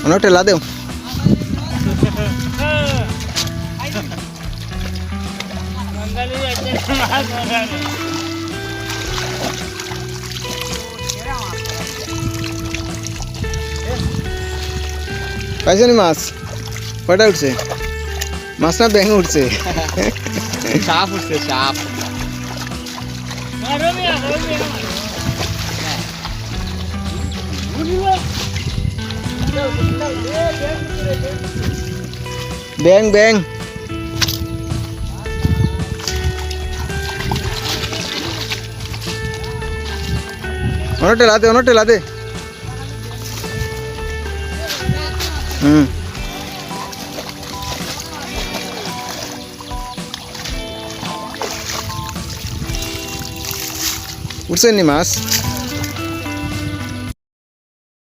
অনেকটা লাদেও পাইছো নি মাছ কয়টা উঠছে মাছ না ব্যাঙ উঠছে সাপ উঠছে সাপ ব্যাঙ ব্যাঙ অনেকটা লাদে উঠছে নি মাছ